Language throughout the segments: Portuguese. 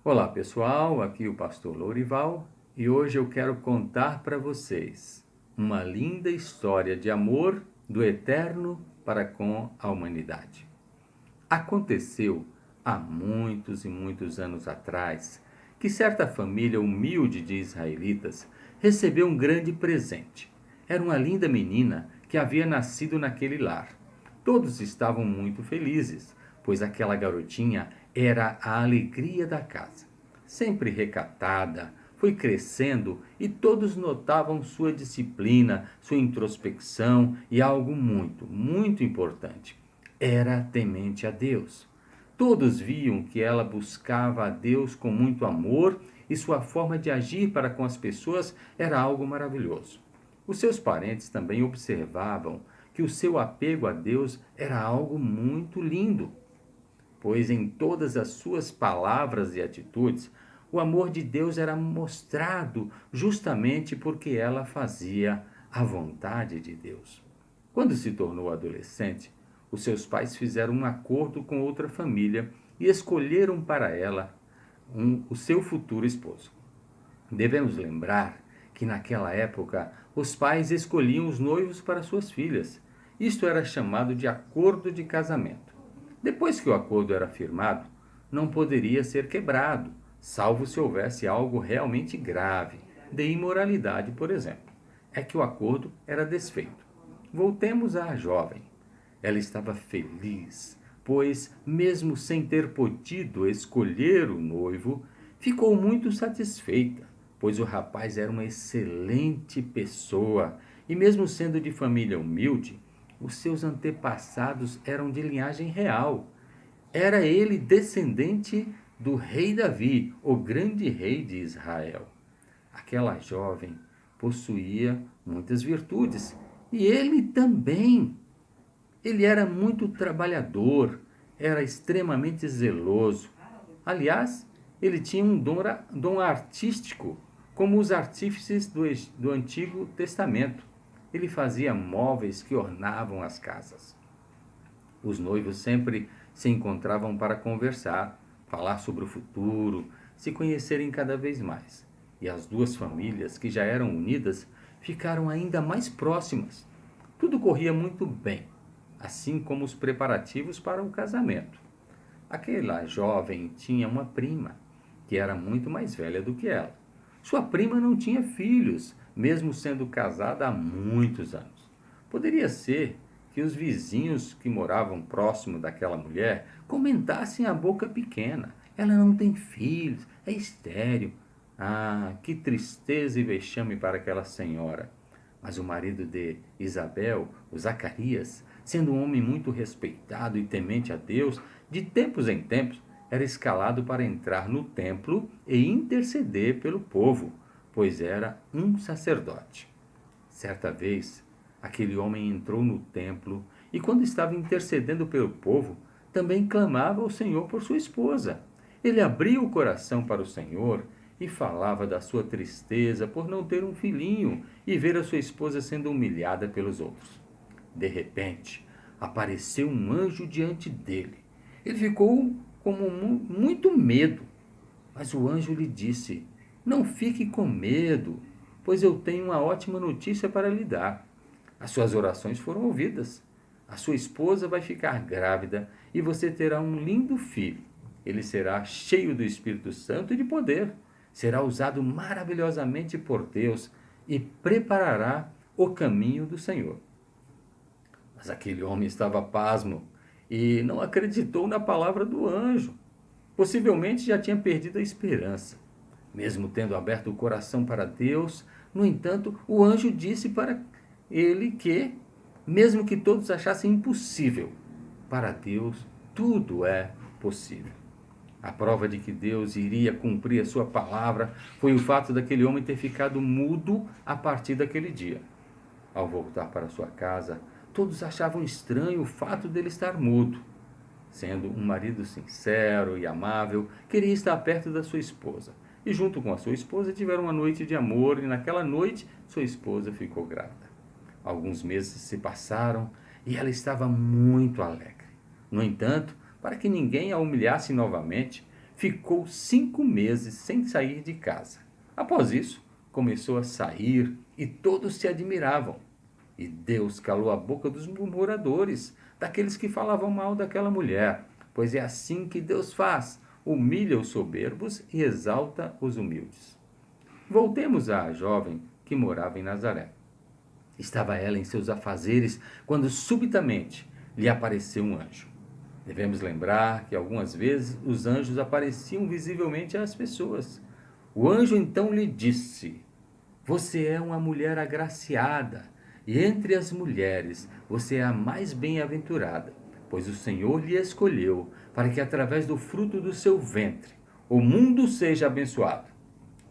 Olá pessoal, aqui o pastor Lourival e hoje eu quero contar para vocês uma linda história de amor do Eterno para com a humanidade. Aconteceu há muitos e muitos anos atrás que certa família humilde de israelitas recebeu um grande presente. Era uma linda menina que havia nascido naquele lar. Todos estavam muito felizes, pois aquela garotinha era a alegria da casa. Sempre recatada, foi crescendo e todos notavam sua disciplina, sua introspecção e algo muito, muito importante. Era temente a Deus. Todos viam que ela buscava a Deus com muito amor e sua forma de agir para com as pessoas era algo maravilhoso. Os seus parentes também observavam que o seu apego a Deus era algo muito lindo, pois em todas as suas palavras e atitudes, o amor de Deus era mostrado justamente porque ela fazia a vontade de Deus. Quando se tornou adolescente, os seus pais fizeram um acordo com outra família e escolheram para ela o seu futuro esposo. Devemos lembrar que naquela época os pais escolhiam os noivos para suas filhas. Isto era chamado de acordo de casamento. Depois que o acordo era firmado, não poderia ser quebrado, salvo se houvesse algo realmente grave, de imoralidade, por exemplo. É que o acordo era desfeito. Voltemos à jovem. Ela estava feliz, pois, mesmo sem ter podido escolher o noivo, ficou muito satisfeita, pois o rapaz era uma excelente pessoa e, mesmo sendo de família humilde, os seus antepassados eram de linhagem real. Era ele descendente do rei Davi, o grande rei de Israel. Aquela jovem possuía muitas virtudes e ele também. Ele era muito trabalhador, era extremamente zeloso. Aliás, ele tinha um dom artístico, como os artífices do Antigo Testamento. Ele fazia móveis que ornavam as casas. Os noivos sempre se encontravam para conversar, falar sobre o futuro, se conhecerem cada vez mais. E as duas famílias, que já eram unidas, ficaram ainda mais próximas. Tudo corria muito bem, assim como os preparativos para o casamento. Aquela jovem tinha uma prima, que era muito mais velha do que ela. Sua prima não tinha filhos, mesmo sendo casada há muitos anos. Poderia ser que os vizinhos que moravam próximo daquela mulher comentassem a boca pequena. Ela não tem filhos, é estéril. Ah, que tristeza e vexame para aquela senhora. Mas o marido de Isabel, o Zacarias, sendo um homem muito respeitado e temente a Deus, de tempos em tempos era escalado para entrar no templo e interceder pelo povo, pois era um sacerdote. Certa vez, aquele homem entrou no templo e, quando estava intercedendo pelo povo, também clamava ao Senhor por sua esposa. Ele abria o coração para o Senhor e falava da sua tristeza por não ter um filhinho e ver a sua esposa sendo humilhada pelos outros. De repente, apareceu um anjo diante dele. Ele ficou com muito medo, mas o anjo lhe disse: Não fique com medo, pois eu tenho uma ótima notícia para lhe dar. As suas orações foram ouvidas. A sua esposa vai ficar grávida e você terá um lindo filho. Ele será cheio do Espírito Santo e de poder. Será usado maravilhosamente por Deus e preparará o caminho do Senhor. Mas aquele homem estava pasmo e não acreditou na palavra do anjo. Possivelmente já tinha perdido a esperança. Mesmo tendo aberto o coração para Deus, no entanto, o anjo disse para ele que, mesmo que todos achassem impossível, para Deus tudo é possível. A prova de que Deus iria cumprir a sua palavra foi o fato daquele homem ter ficado mudo a partir daquele dia. Ao voltar para sua casa, todos achavam estranho o fato dele estar mudo. Sendo um marido sincero e amável, queria estar perto da sua esposa. E junto com a sua esposa tiveram uma noite de amor e naquela noite sua esposa ficou grávida. Alguns meses se passaram e ela estava muito alegre. No entanto, para que ninguém a humilhasse novamente, ficou 5 meses sem sair de casa. Após isso, começou a sair e todos se admiravam. E Deus calou a boca dos murmuradores, daqueles que falavam mal daquela mulher, pois é assim que Deus faz, humilha os soberbos e exalta os humildes. Voltemos à jovem que morava em Nazaré. Estava ela em seus afazeres quando subitamente lhe apareceu um anjo. Devemos lembrar que algumas vezes os anjos apareciam visivelmente às pessoas. O anjo então lhe disse: Você é uma mulher agraciada, e entre as mulheres você é a mais bem-aventurada, pois o Senhor lhe escolheu para que através do fruto do seu ventre o mundo seja abençoado.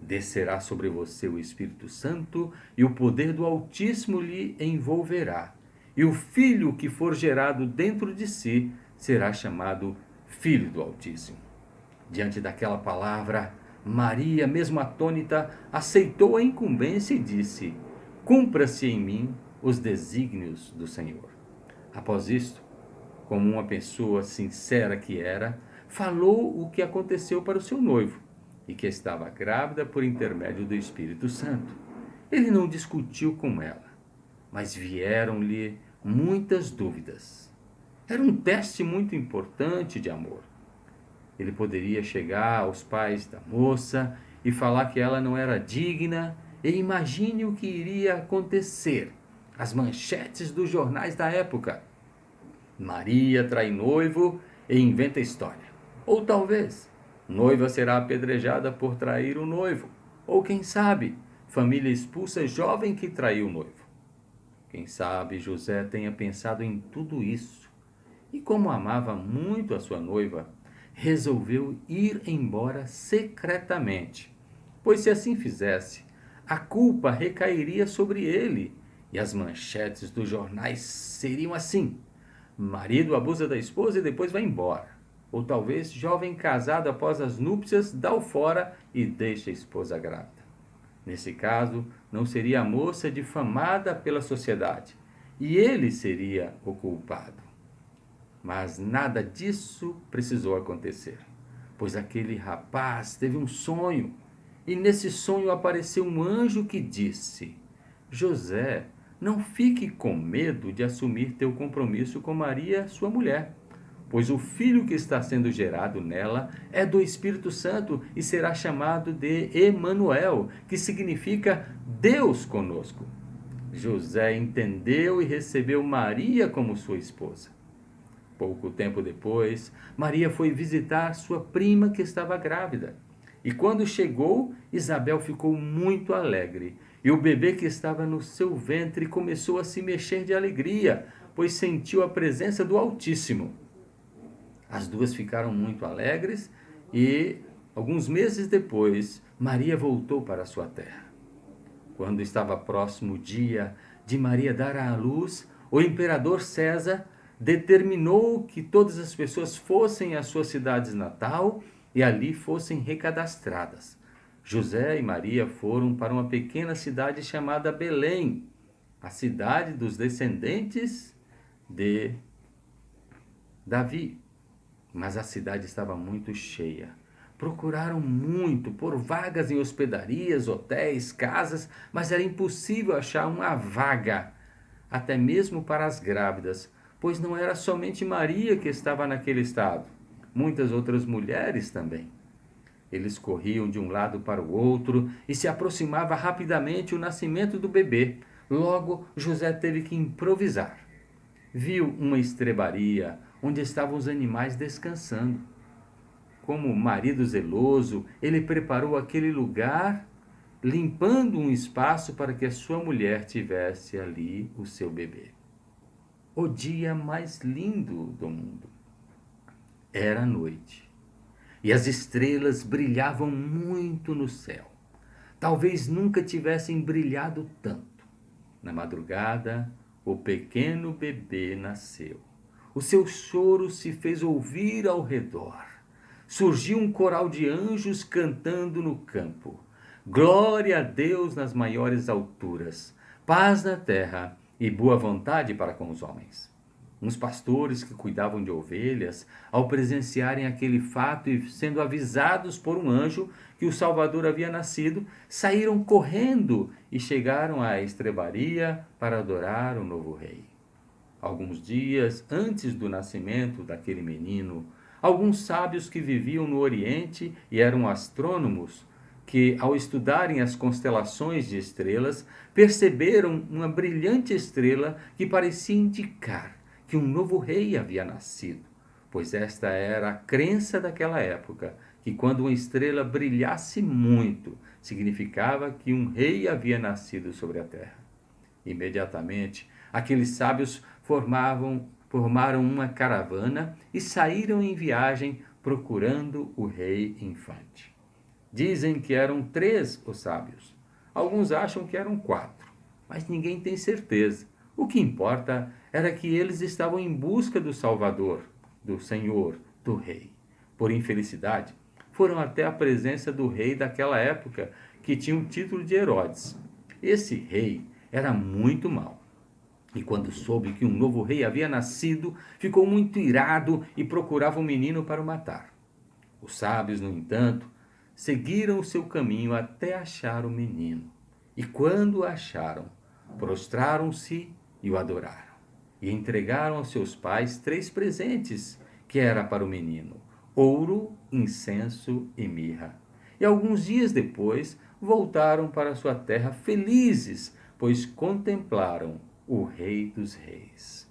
Descerá sobre você o Espírito Santo e o poder do Altíssimo lhe envolverá. E o filho que for gerado dentro de si será chamado Filho do Altíssimo. Diante daquela palavra, Maria, mesmo atônita, aceitou a incumbência e disse: Cumpra-se em mim os desígnios do Senhor. Após isto, como uma pessoa sincera que era, falou o que aconteceu para o seu noivo e que estava grávida por intermédio do Espírito Santo. Ele não discutiu com ela, mas vieram-lhe muitas dúvidas. Era um teste muito importante de amor. Ele poderia chegar aos pais da moça e falar que ela não era digna, e imagine o que iria acontecer. As manchetes dos jornais da época. Maria trai noivo e inventa história. Ou talvez, noiva será apedrejada por trair o noivo. Ou quem sabe, família expulsa jovem que traiu o noivo. Quem sabe José tenha pensado em tudo isso. E como amava muito a sua noiva, resolveu ir embora secretamente. Pois se assim fizesse, a culpa recairia sobre ele e as manchetes dos jornais seriam assim: marido abusa da esposa e depois vai embora. Ou talvez jovem casado após as núpcias dá o fora e deixa a esposa grávida. Nesse caso, não seria a moça difamada pela sociedade, e ele seria o culpado. Mas nada disso precisou acontecer, pois aquele rapaz teve um sonho, e nesse sonho apareceu um anjo que disse: José, não fique com medo de assumir teu compromisso com Maria, sua mulher, pois o filho que está sendo gerado nela é do Espírito Santo e será chamado de Emanuel, que significa Deus conosco. José entendeu e recebeu Maria como sua esposa. Pouco tempo depois, Maria foi visitar sua prima que estava grávida. E quando chegou, Isabel ficou muito alegre. E o bebê que estava no seu ventre começou a se mexer de alegria, pois sentiu a presença do Altíssimo. As duas ficaram muito alegres e, alguns meses depois, Maria voltou para sua terra. Quando estava próximo o dia de Maria dar à luz, o imperador César determinou que todas as pessoas fossem às suas cidades natal e ali fossem recadastradas. José e Maria foram para uma pequena cidade chamada Belém, a cidade dos descendentes de Davi. Mas a cidade estava muito cheia. Procuraram muito por vagas em hospedarias, hotéis, casas, mas era impossível achar uma vaga, até mesmo para as grávidas, pois não era somente Maria que estava naquele estado, muitas outras mulheres também. Eles corriam de um lado para o outro e se aproximava rapidamente o nascimento do bebê. Logo, José teve que improvisar. Viu uma estrebaria onde estavam os animais descansando. Como marido zeloso, ele preparou aquele lugar, limpando um espaço para que a sua mulher tivesse ali o seu bebê. O dia mais lindo do mundo. Era a noite, e as estrelas brilhavam muito no céu. Talvez nunca tivessem brilhado tanto. Na madrugada, o pequeno bebê nasceu. O seu choro se fez ouvir ao redor. Surgiu um coral de anjos cantando no campo. Glória a Deus nas maiores alturas, paz na terra e boa vontade para com os homens. Uns pastores que cuidavam de ovelhas, ao presenciarem aquele fato e sendo avisados por um anjo que o Salvador havia nascido, saíram correndo e chegaram à estrebaria para adorar o novo rei. Alguns dias antes do nascimento daquele menino, alguns sábios que viviam no Oriente e eram astrônomos, que ao estudarem as constelações de estrelas, perceberam uma brilhante estrela que parecia indicar que um novo rei havia nascido, pois esta era a crença daquela época, que quando uma estrela brilhasse muito, significava que um rei havia nascido sobre a terra. Imediatamente, aqueles sábios formaram uma caravana e saíram em viagem procurando o rei infante. Dizem que eram 3 os sábios. Alguns acham que eram 4, mas ninguém tem certeza. O que importa era que eles estavam em busca do Salvador, do Senhor, do Rei. Por infelicidade, foram até a presença do rei daquela época, que tinha o título de Herodes. Esse rei era muito mau. E quando soube que um novo rei havia nascido, ficou muito irado e procurava um menino para o matar. Os sábios, no entanto, seguiram o seu caminho até achar o menino. E quando o acharam, prostraram-se e o adoraram. E entregaram aos seus pais 3 presentes, que era para o menino: ouro, incenso e mirra. E alguns dias depois voltaram para sua terra felizes, pois contemplaram o Rei dos Reis.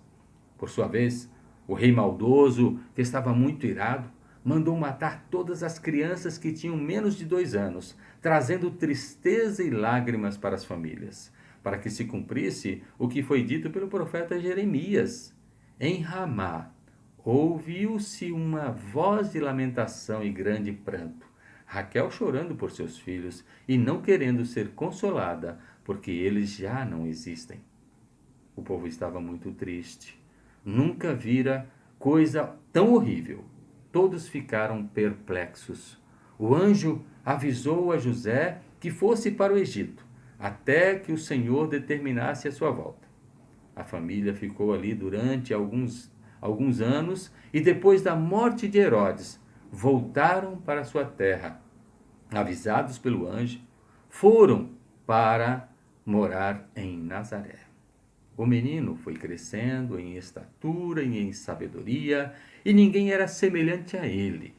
Por sua vez, o rei maldoso, que estava muito irado, mandou matar todas as crianças que tinham menos de 2 anos, trazendo tristeza e lágrimas para as famílias, para que se cumprisse o que foi dito pelo profeta Jeremias. Em Ramá ouviu-se uma voz de lamentação e grande pranto, Raquel chorando por seus filhos e não querendo ser consolada, porque eles já não existem. O povo estava muito triste. Nunca vira coisa tão horrível. Todos ficaram perplexos. O anjo avisou a José que fosse para o Egito, até que o Senhor determinasse a sua volta. A família ficou ali durante alguns anos e depois da morte de Herodes, voltaram para sua terra. Avisados pelo anjo, foram para morar em Nazaré. O menino foi crescendo em estatura e em sabedoria, e ninguém era semelhante a ele.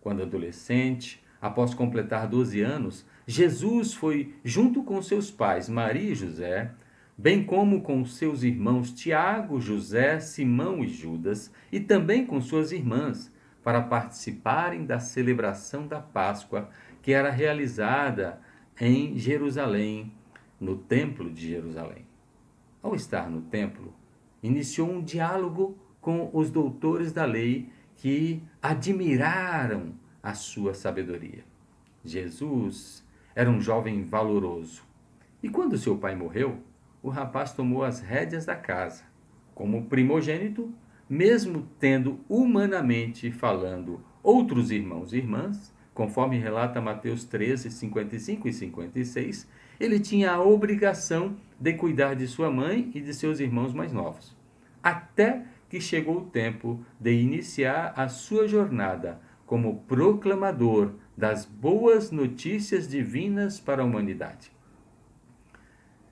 Quando adolescente, após completar 12 anos, Jesus foi, junto com seus pais Maria e José, bem como com seus irmãos Tiago, José, Simão e Judas, e também com suas irmãs, para participarem da celebração da Páscoa, que era realizada em Jerusalém, no Templo de Jerusalém. Ao estar no templo, iniciou um diálogo com os doutores da lei, que admiraram a sua sabedoria. Jesus era um jovem valoroso, e quando seu pai morreu, o rapaz tomou as rédeas da casa. Como primogênito, mesmo tendo humanamente falando outros irmãos e irmãs, conforme relata Mateus 13, 55 e 56, ele tinha a obrigação de cuidar de sua mãe e de seus irmãos mais novos, até que chegou o tempo de iniciar a sua jornada como proclamador das boas notícias divinas para a humanidade.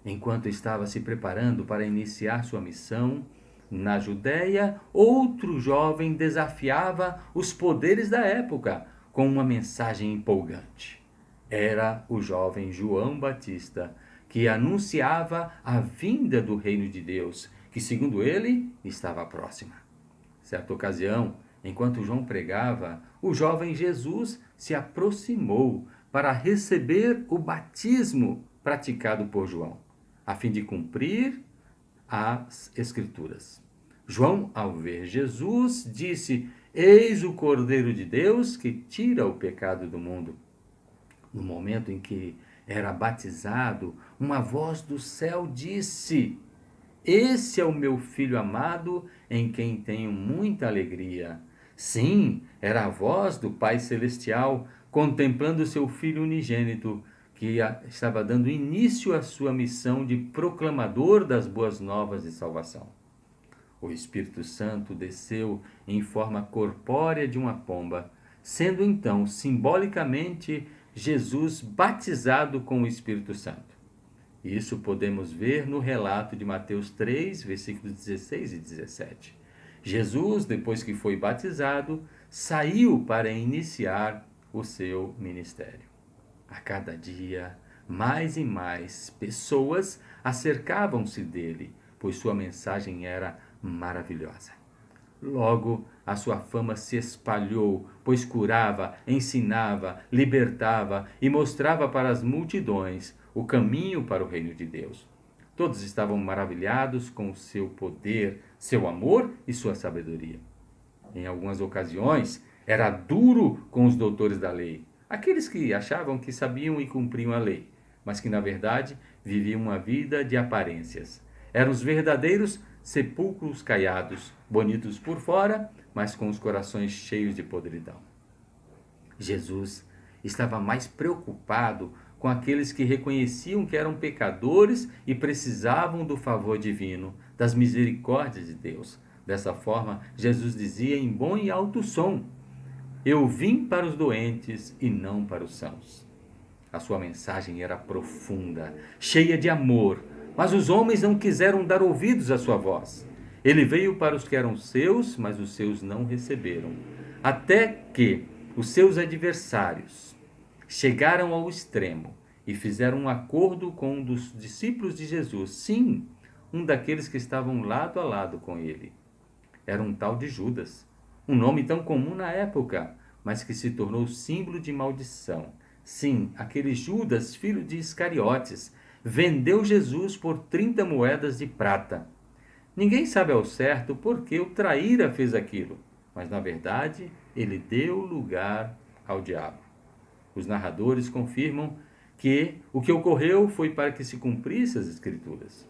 Enquanto estava se preparando para iniciar sua missão na Judéia, outro jovem desafiava os poderes da época com uma mensagem empolgante. Era o jovem João Batista, que anunciava a vinda do reino de Deus, que, segundo ele, estava próxima. Certa ocasião, enquanto João pregava, o jovem Jesus se aproximou para receber o batismo praticado por João, a fim de cumprir as Escrituras. João, ao ver Jesus, disse: Eis o Cordeiro de Deus que tira o pecado do mundo. No momento em que era batizado, uma voz do céu disse: Esse é o meu filho amado, em quem tenho muita alegria. Sim, era a voz do Pai Celestial, contemplando seu Filho unigênito, que estava dando início à sua missão de proclamador das boas novas de salvação. O Espírito Santo desceu em forma corpórea de uma pomba, sendo então simbolicamente Jesus batizado com o Espírito Santo. Isso podemos ver no relato de Mateus 3, versículos 16 e 17. Jesus, depois que foi batizado, saiu para iniciar o seu ministério. A cada dia, mais e mais pessoas acercavam-se dele, pois sua mensagem era maravilhosa. Logo, a sua fama se espalhou, pois curava, ensinava, libertava e mostrava para as multidões o caminho para o reino de Deus. Todos estavam maravilhados com o seu poder, seu amor e sua sabedoria. Em algumas ocasiões, era duro com os doutores da lei, aqueles que achavam que sabiam e cumpriam a lei, mas que na verdade viviam uma vida de aparências. Eram os verdadeiros sepulcros caiados, bonitos por fora, mas com os corações cheios de podridão. Jesus estava mais preocupado com aqueles que reconheciam que eram pecadores e precisavam do favor divino, das misericórdias de Deus. Dessa forma, Jesus dizia em bom e alto som: Eu vim para os doentes e não para os sãos. A sua mensagem era profunda, cheia de amor, mas os homens não quiseram dar ouvidos à sua voz. Ele veio para os que eram seus, mas os seus não receberam. Até que os seus adversários chegaram ao extremo e fizeram um acordo com um dos discípulos de Jesus. Sim, um daqueles que estavam lado a lado com ele. Era um tal de Judas, um nome tão comum na época, mas que se tornou símbolo de maldição. Sim, aquele Judas, filho de Iscariotes, vendeu Jesus por 30 moedas de prata. Ninguém sabe ao certo por que o traíra fez aquilo, mas na verdade ele deu lugar ao diabo. Os narradores confirmam que o que ocorreu foi para que se cumprissem as Escrituras.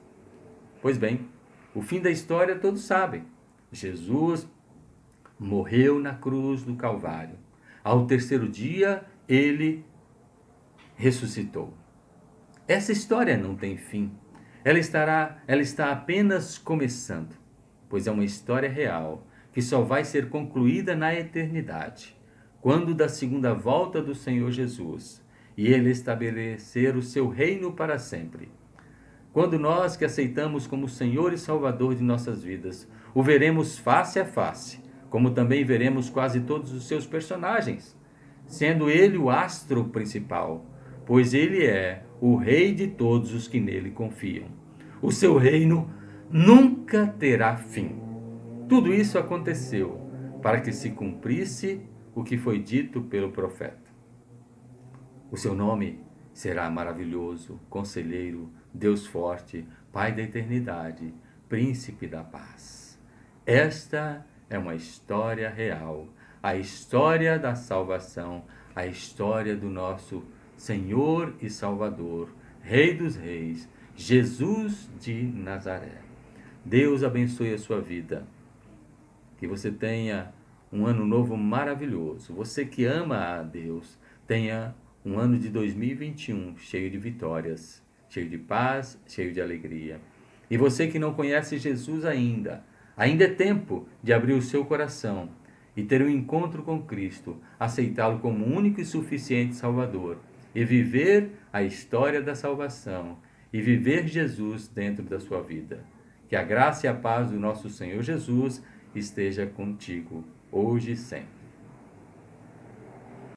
Pois bem, o fim da história todos sabem. Jesus morreu na cruz do Calvário. Ao terceiro dia, ele ressuscitou. Essa história não tem fim. Ela está apenas começando, pois é uma história real que só vai ser concluída na eternidade, quando da segunda volta do Senhor Jesus e ele estabelecer o seu reino para sempre. Quando nós que aceitamos como Senhor e Salvador de nossas vidas, o veremos face a face, como também veremos quase todos os seus personagens, sendo ele o astro principal, pois ele é o Rei de todos os que nele confiam. O seu reino nunca terá fim. Tudo isso aconteceu para que se cumprisse o que foi dito pelo profeta. O seu nome será maravilhoso, conselheiro, Deus forte, Pai da eternidade, Príncipe da paz. Esta é uma história real, a história da salvação, a história do nosso Senhor e Salvador, Rei dos Reis, Jesus de Nazaré. Deus abençoe a sua vida. Que você tenha um ano novo maravilhoso. Você que ama a Deus, tenha um ano de 2021 cheio de vitórias, cheio de paz, cheio de alegria. E você que não conhece Jesus ainda é tempo de abrir o seu coração e ter um encontro com Cristo, aceitá-lo como único e suficiente Salvador e viver a história da salvação e viver Jesus dentro da sua vida. Que a graça e a paz do nosso Senhor Jesus esteja contigo, hoje e sempre.